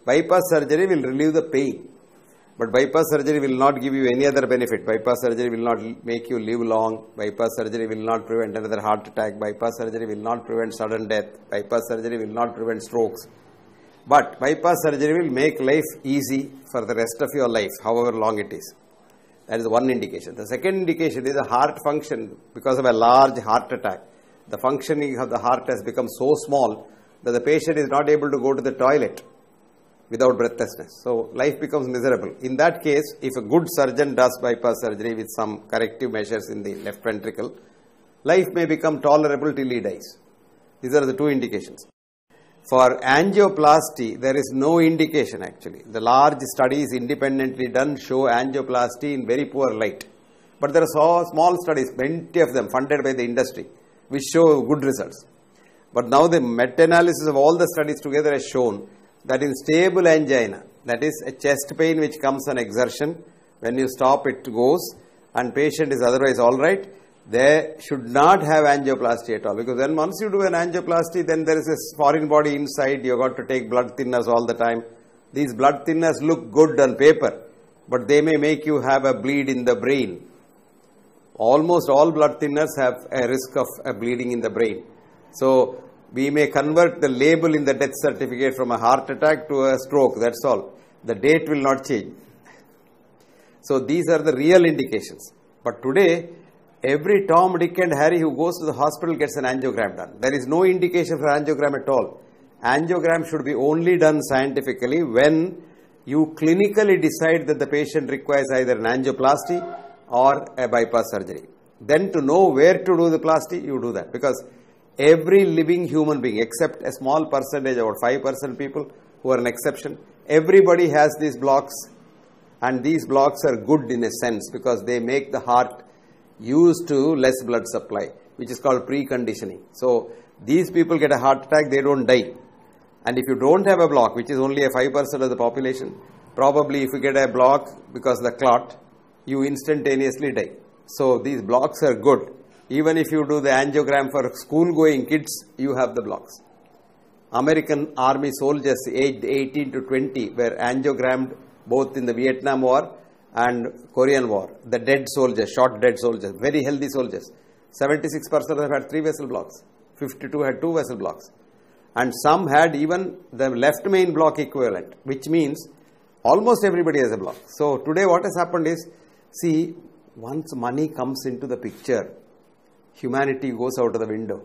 bypass surgery will relieve the pain. But bypass surgery will not give you any other benefit. Bypass surgery will not make you live long. Bypass surgery will not prevent another heart attack. Bypass surgery will not prevent sudden death. Bypass surgery will not prevent strokes. But bypass surgery will make life easy for the rest of your life, however long it is. That is one indication. The second indication is a heart function. Because of a large heart attack, the functioning of the heart has become so small that the patient is not able to go to the toilet without breathlessness. So life becomes miserable. In that case, if a good surgeon does bypass surgery with some corrective measures in the left ventricle, life may become tolerable till he dies. These are the two indications. For angioplasty, there is no indication actually. The large studies independently done show angioplasty in very poor light. But there are small studies, plenty of them funded by the industry, which show good results. But now the meta-analysis of all the studies together has shown that in stable angina, that is a chest pain which comes on exertion, when you stop it goes and patient is otherwise alright, they should not have angioplasty at all. Because then once you do an angioplasty, then there is a foreign body inside, you have got to take blood thinners all the time. These blood thinners look good on paper, but they may make you have a bleed in the brain. Almost all blood thinners have a risk of a bleeding in the brain. So we may convert the label in the death certificate from a heart attack to a stroke, that's all. The date will not change. So these are the real indications. But today, every Tom, Dick and Harry who goes to the hospital gets an angiogram done. There is no indication for angiogram at all. Angiogram should be only done scientifically when you clinically decide that the patient requires either an angioplasty or a bypass surgery. Then to know where to do the plasty, you do that. Because every living human being, except a small percentage, about 5% people who are an exception, everybody has these blocks, and these blocks are good in a sense because they make the heart used to less blood supply, which is called preconditioning. So these people get a heart attack, they don't die. And if you don't have a block, which is only a 5% of the population, probably if you get a block because of the clot, you instantaneously die. So these blocks are good. Even if you do the angiogram for school-going kids, you have the blocks. American army soldiers aged 18 to 20 were angiogrammed both in the Vietnam War and Korean War. The dead soldiers, shot dead soldiers, very healthy soldiers. 76% have had 3 vessel blocks. 52 had 2 vessel blocks. And some had even the left main block equivalent, which means almost everybody has a block. So today what has happened is, see, once money comes into the picture, humanity goes out of the window.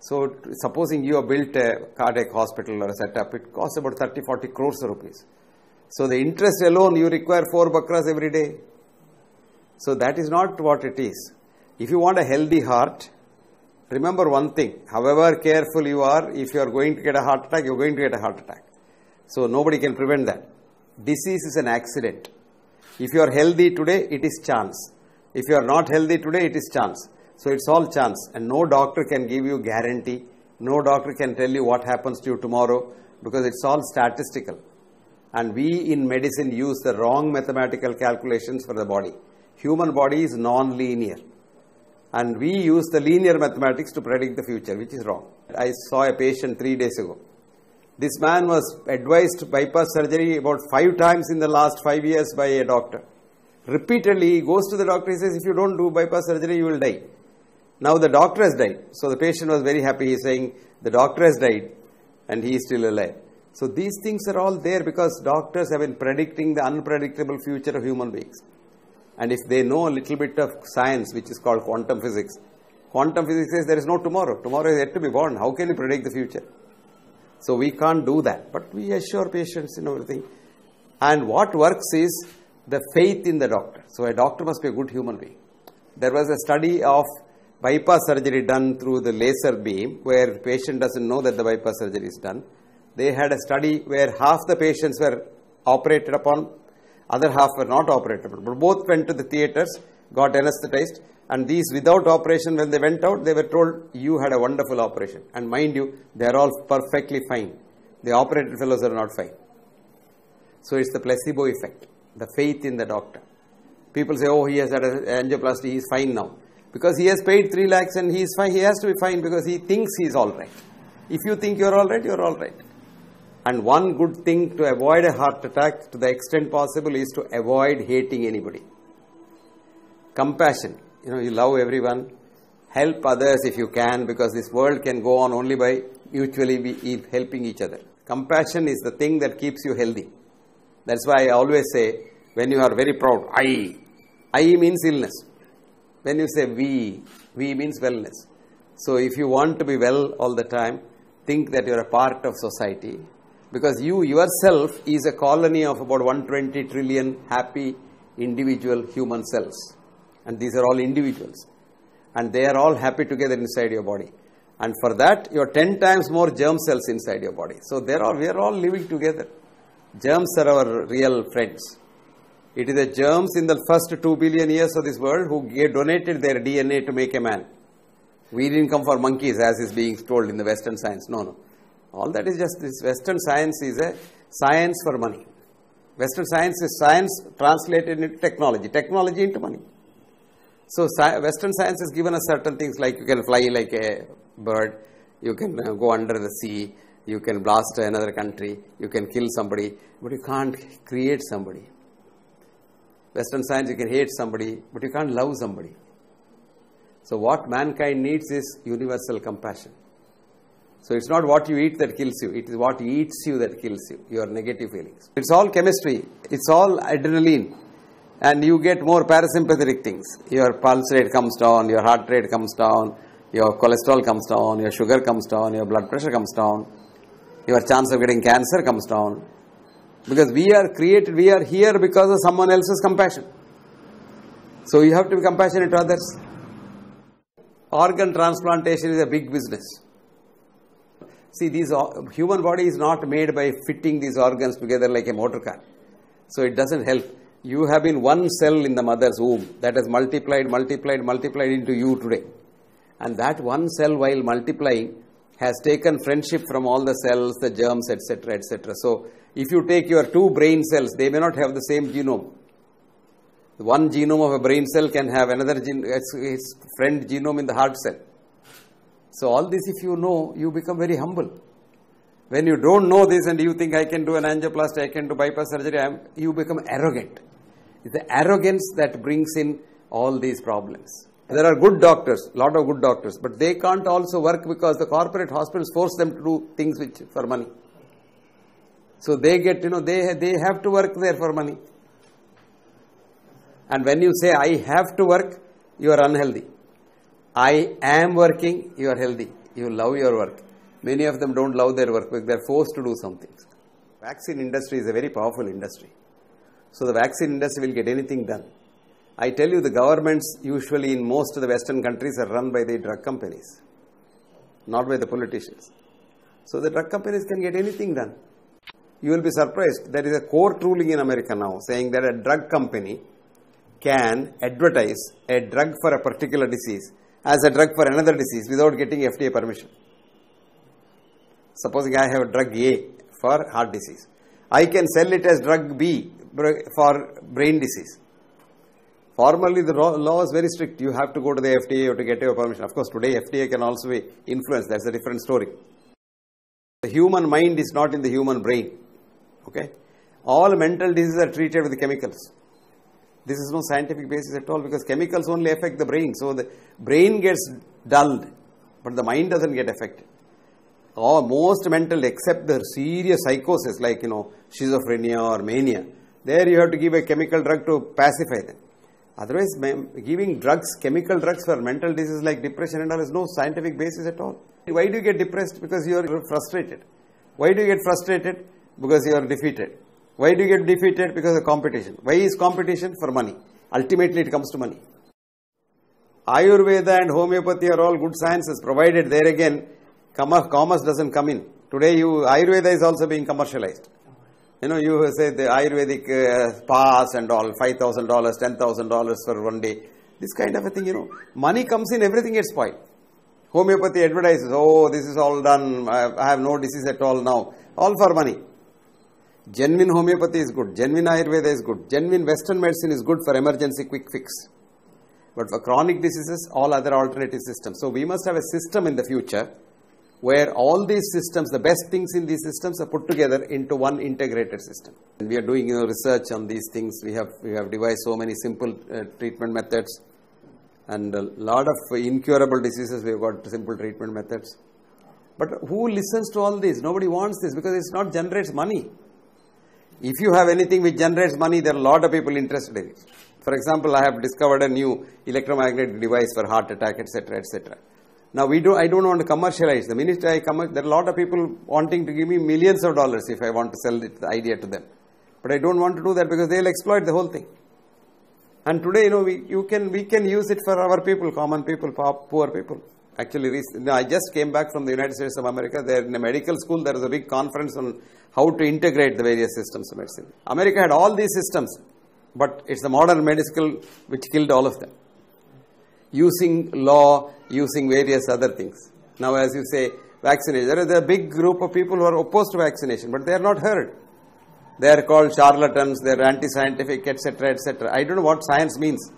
So supposing you have built a cardiac hospital or a setup, it costs about 30-40 crores of rupees. So the interest alone, you require 4 bakras every day. So that is not what it is. If you want a healthy heart, remember one thing, however careful you are, if you are going to get a heart attack, you are going to get a heart attack. So nobody can prevent that. Disease is an accident. If you are healthy today, it is chance. If you are not healthy today, it is chance. So it's all chance, and no doctor can give you guarantee. No doctor can tell you what happens to you tomorrow because it's all statistical. And we in medicine use the wrong mathematical calculations for the body. Human body is non-linear. And we use the linear mathematics to predict the future, which is wrong. I saw a patient 3 days ago. This man was advised bypass surgery about 5 times in the last 5 years by a doctor. Repeatedly, he goes to the doctor, he says, if you don't do bypass surgery, you will die. Now the doctor has died. So the patient was very happy. He is saying, the doctor has died and he is still alive. So these things are all there because doctors have been predicting the unpredictable future of human beings. And if they know a little bit of science, which is called quantum physics says there is no tomorrow. Tomorrow is yet to be born. How can you predict the future? So we can't do that. But we assure patients in everything. And what works is the faith in the doctor. So a doctor must be a good human being. There was a study of bypass surgery done through the laser beam where the patient doesn't know that the bypass surgery is done. They had a study where half the patients were operated upon, other half were not operated upon. But both went to the theatres, got anesthetized, and these without operation, when they went out, they were told, you had a wonderful operation. And mind you, they are all perfectly fine. The operated fellows are not fine. So it's the placebo effect, the faith in the doctor. People say, oh, he has had an angioplasty, he is fine now. Because he has paid 3 lakhs and he is fine, he has to be fine because he thinks he is all right. If you think you are all right, you are all right. And one good thing to avoid a heart attack to the extent possible is to avoid hating anybody. Compassion. You love everyone. Help others if you can, because this world can go on only by mutually helping each other. Compassion is the thing that keeps you healthy. That's why I always say, when you are very proud, I means illness. When you say we means wellness. So if you want to be well all the time, think that you are a part of society. Because you yourself is a colony of about 120 trillion happy individual human cells. And these are all individuals. And they are all happy together inside your body. And for that, you are 10 times more germ cells inside your body. So we are all living together. Germs are our real friends. It is the germs in the first 2 billion years of this world who donated their DNA to make a man. We didn't come for monkeys, as is being told in the Western science. No. All that is just this. Western science is a science for money. Western science is science translated into technology. Technology into money. So Western science has given us certain things like you can fly like a bird, you can go under the sea, you can blast another country, you can kill somebody, but you can't create somebody. Western science, you can hate somebody, but you can't love somebody. So what mankind needs is universal compassion. So it's not what you eat that kills you, it is what eats you that kills you, your negative feelings. It's all chemistry, it's all adrenaline. And you get more parasympathetic things. Your pulse rate comes down, your heart rate comes down, your cholesterol comes down, your sugar comes down, your blood pressure comes down, your chance of getting cancer comes down. Because we are here because of someone else's compassion. So you have to be compassionate to others. Organ transplantation is a big business. See, human body is not made by fitting these organs together like a motor car. So it doesn't help. You have been one cell in the mother's womb that has multiplied into you today. And that one cell, while multiplying, has taken friendship from all the cells, the germs, etc., etc. So if you take your 2 brain cells, they may not have the same genome. One genome of a brain cell can have another its friend genome in the heart cell. So all this, if you know, you become very humble. When you don't know this and you think I can do an angioplasty, I can do bypass surgery, you become arrogant. It's the arrogance that brings in all these problems. There are good doctors, lot of good doctors, but they can't also work because the corporate hospitals force them to do things for money. So they get, they have to work there for money. And when you say, I have to work, you are unhealthy. I am working, you are healthy. You love your work. Many of them don't love their work because they are forced to do something. Vaccine industry is a very powerful industry. So the vaccine industry will get anything done. I tell you, the governments usually in most of the Western countries are run by the drug companies, not by the politicians. So the drug companies can get anything done. You will be surprised. There is a court ruling in America now saying that a drug company can advertise a drug for a particular disease as a drug for another disease without getting FDA permission. Supposing I have a drug A for heart disease, I can sell it as drug B for brain disease. Formally, the law is very strict. You have to go to the FDA or to get your permission. Of course, today FDA can also be influenced. That's a different story. The human mind is not in the human brain. Okay? All mental diseases are treated with chemicals. This is no scientific basis at all because chemicals only affect the brain. So the brain gets dulled, but the mind doesn't get affected. Most mental, except the serious psychosis like, schizophrenia or mania, there you have to give a chemical drug to pacify them. Otherwise, giving chemical drugs for mental diseases like depression and all is no scientific basis at all. Why do you get depressed? Because you are frustrated. Why do you get frustrated? Because you are defeated. Why do you get defeated? Because of competition. Why is competition? For money. Ultimately, it comes to money. Ayurveda and homeopathy are all good sciences, provided there again, commerce doesn't come in. Today, Ayurveda is also being commercialized. You say the Ayurvedic spas and all, $5,000, $10,000 for one day. This kind of a thing, Money comes in, everything gets spoiled. Homeopathy advertises, this is all done, I have no disease at all now. All for money. Genuine homeopathy is good. Genuine Ayurveda is good. Genuine Western medicine is good for emergency quick fix. But for chronic diseases, all other alternative systems. So we must have a system in the future where all these systems, the best things in these systems are put together into one integrated system. And we are doing research on these things. We have devised so many simple treatment methods, and a lot of incurable diseases we have got simple treatment methods. But who listens to all this? Nobody wants this because it's not generates money. If you have anything which generates money, there are a lot of people interested in it. For example, I have discovered a new electromagnetic device for heart attack, etc., etc. Now, I don't want to commercialize. The minute there are a lot of people wanting to give me millions of dollars if I want to sell the idea to them. But I don't want to do that because they'll exploit the whole thing. And today, we can use it for our people, common people, poor people. Actually, I just came back from the United States of America. There in a medical school, there was a big conference on how to integrate the various systems of medicine. America had all these systems, but it's the modern medical which killed all of them. Using law, using various other things. Now, as you say, vaccination. There is a big group of people who are opposed to vaccination, but they are not heard. They are called charlatans, they are anti-scientific, etc., etc. I don't know what science means.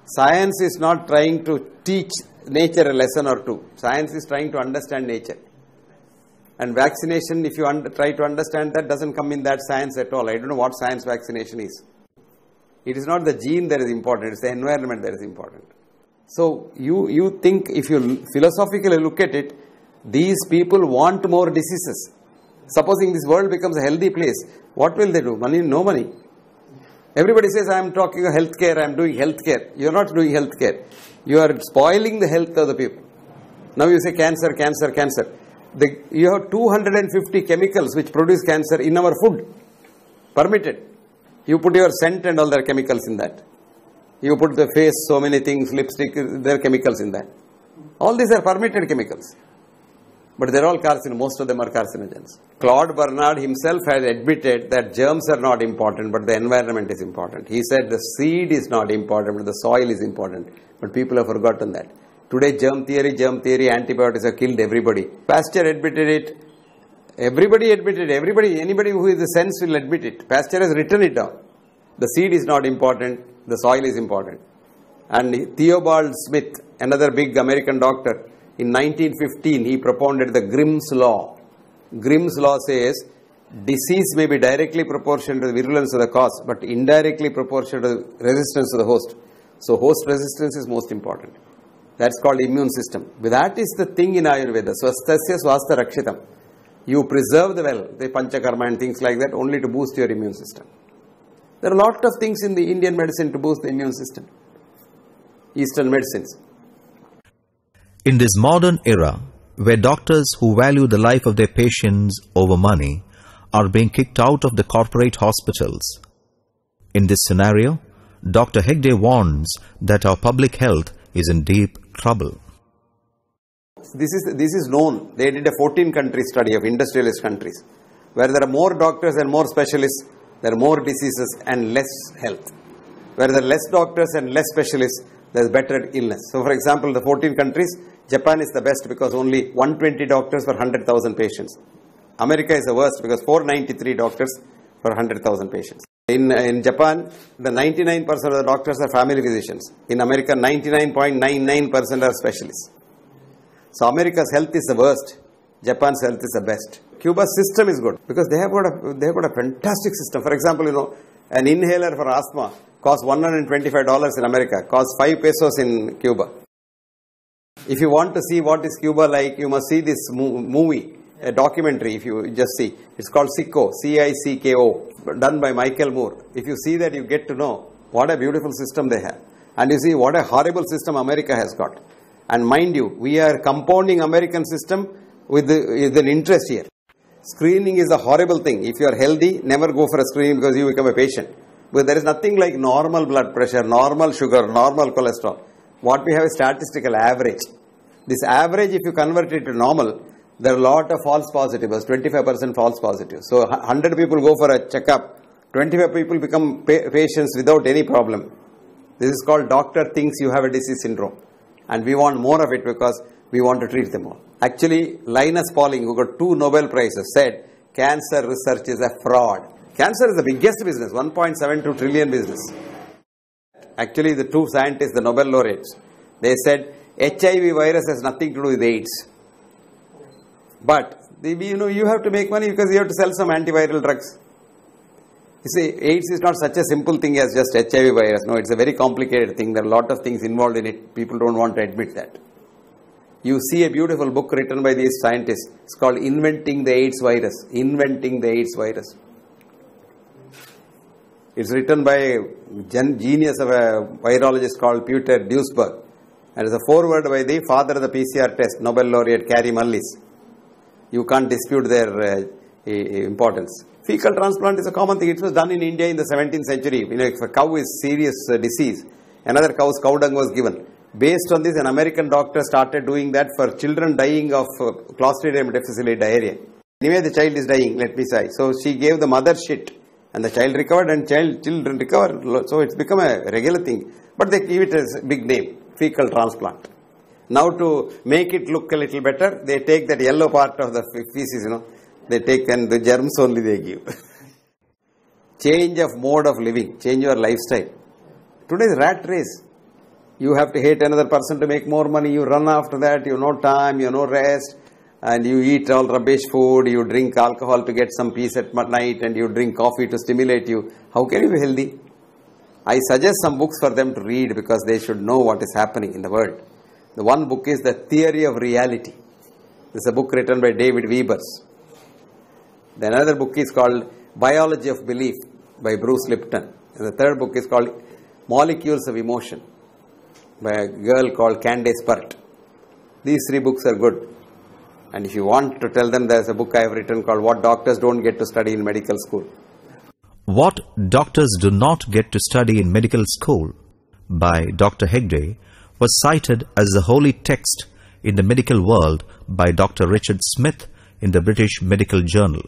Science is not trying to teach nature a lesson or two. Science is trying to understand nature. And vaccination, if you try to understand that, doesn't come in that science at all. I don't know what science vaccination is. It is not the gene that is important, it's the environment that is important. So, you think, if you philosophically look at it, these people want more diseases. Supposing this world becomes a healthy place, what will they do? Money? No money. Everybody says, I am talking of healthcare, I am doing healthcare. You are not doing healthcare. You are spoiling the health of the people. Now you say cancer, cancer, cancer. You have 250 chemicals which produce cancer in our food. Permitted. You put your scent and all the chemicals in that. You put the face, so many things, lipstick, there are chemicals in that. All these are permitted chemicals. But they are all carcinogens. Most of them are carcinogens. Claude Bernard himself had admitted that germs are not important, but the environment is important. He said the seed is not important, but the soil is important. But people have forgotten that. Today, germ theory, antibiotics have killed everybody. Pasteur admitted it. Everybody admitted it. Anybody who is the sense will admit it. Pasteur has written it down. The seed is not important, the soil is important. And Theobald Smith, another big American doctor, in 1915, he propounded the Grimm's Law. Grimm's Law says, disease may be directly proportional to the virulence of the cause, but indirectly proportional to the resistance of the host. So, host resistance is most important. That's called immune system. That is the thing in Ayurveda. Swasthasya swastha rakshitam. You preserve the well, the panchakarma and things like that, only to boost your immune system. There are a lot of things in the Indian medicine to boost the immune system. Eastern medicines. In this modern era, where doctors who value the life of their patients over money are being kicked out of the corporate hospitals, in this scenario, Dr. Hegde warns that our public health is in deep trouble. This is known. They did a 14-country study of industrialist countries, where there are more doctors and more specialists, there are more diseases and less health. Where there are less doctors and less specialists, there is better illness. So, for example, the 14 countries, Japan is the best because only 120 doctors for 100,000 patients. America is the worst because 493 doctors for 100,000 patients. In Japan, the 99% of the doctors are family physicians. In America, 99.99% are specialists. So, America's health is the worst. Japan's health is the best. Cuba's system is good because they have got a fantastic system. For example, an inhaler for asthma costs $125 in America, costs 5 pesos in Cuba. If you want to see what is Cuba like, you must see this movie, a documentary, if you just see. It's called Sicko, C-I-C-K-O, done by Michael Moore. If you see that, you get to know what a beautiful system they have. And you see what a horrible system America has got. And mind you, we are compounding American system with an interest here. Screening is a horrible thing. If you are healthy, never go for a screening because you become a patient. But there is nothing like normal blood pressure, normal sugar, normal cholesterol. What we have is statistical average. This average, if you convert it to normal, there are a lot of false positives, 25% false positives. So 100 people go for a checkup, 25 people become patients without any problem. This is called doctor thinks you have a disease syndrome. And we want more of it because we want to treat them all. Actually, Linus Pauling, who got 2 Nobel Prizes, said cancer research is a fraud. Cancer is the biggest business, 1.72 trillion business. Actually, the 2 scientists, the Nobel laureates, they said HIV virus has nothing to do with AIDS. But you have to make money because you have to sell some antiviral drugs. You see, AIDS is not such a simple thing as just HIV virus. No, it's a very complicated thing. There are a lot of things involved in it. People don't want to admit that. You see a beautiful book written by these scientists. It's called Inventing the AIDS Virus. Inventing the AIDS Virus. It's written by a genius of a virologist called Peter Duisberg. And it's a foreword by the father of the PCR test, Nobel laureate Carey Mullis. You can't dispute their importance. Fecal transplant is a common thing. It was done in India in the 17th century. If a cow is serious disease, another cow's cow dung was given. Based on this, an American doctor started doing that for children dying of Clostridium difficile diarrhea. Anyway, the child is dying, let me say. So she gave the mother shit, and the child recovered, and children recovered. So it's become a regular thing. But they give it as a big name, fecal transplant. Now to make it look a little better, they take that yellow part of the feces, they take and the germs only they give. Change of mode of living, change your lifestyle. Today's rat race. You have to hate another person to make more money. You run after that. You have no time. You have no rest. And you eat all rubbish food. You drink alcohol to get some peace at night. And you drink coffee to stimulate you. How can you be healthy? I suggest some books for them to read because they should know what is happening in the world. The one book is The Theory of Reality. This is a book written by David Webers. The another book is called Biology of Belief by Bruce Lipton. And the third book is called Molecules of Emotion by a girl called Candace Pert. These three books are good. And if you want to tell them, there's a book I have written called What Doctors Don't Get to Study in Medical School. What Doctors Do Not Get to Study in Medical School by Dr. Hegde was cited as the holy text in the medical world by Dr. Richard Smith in the British Medical Journal.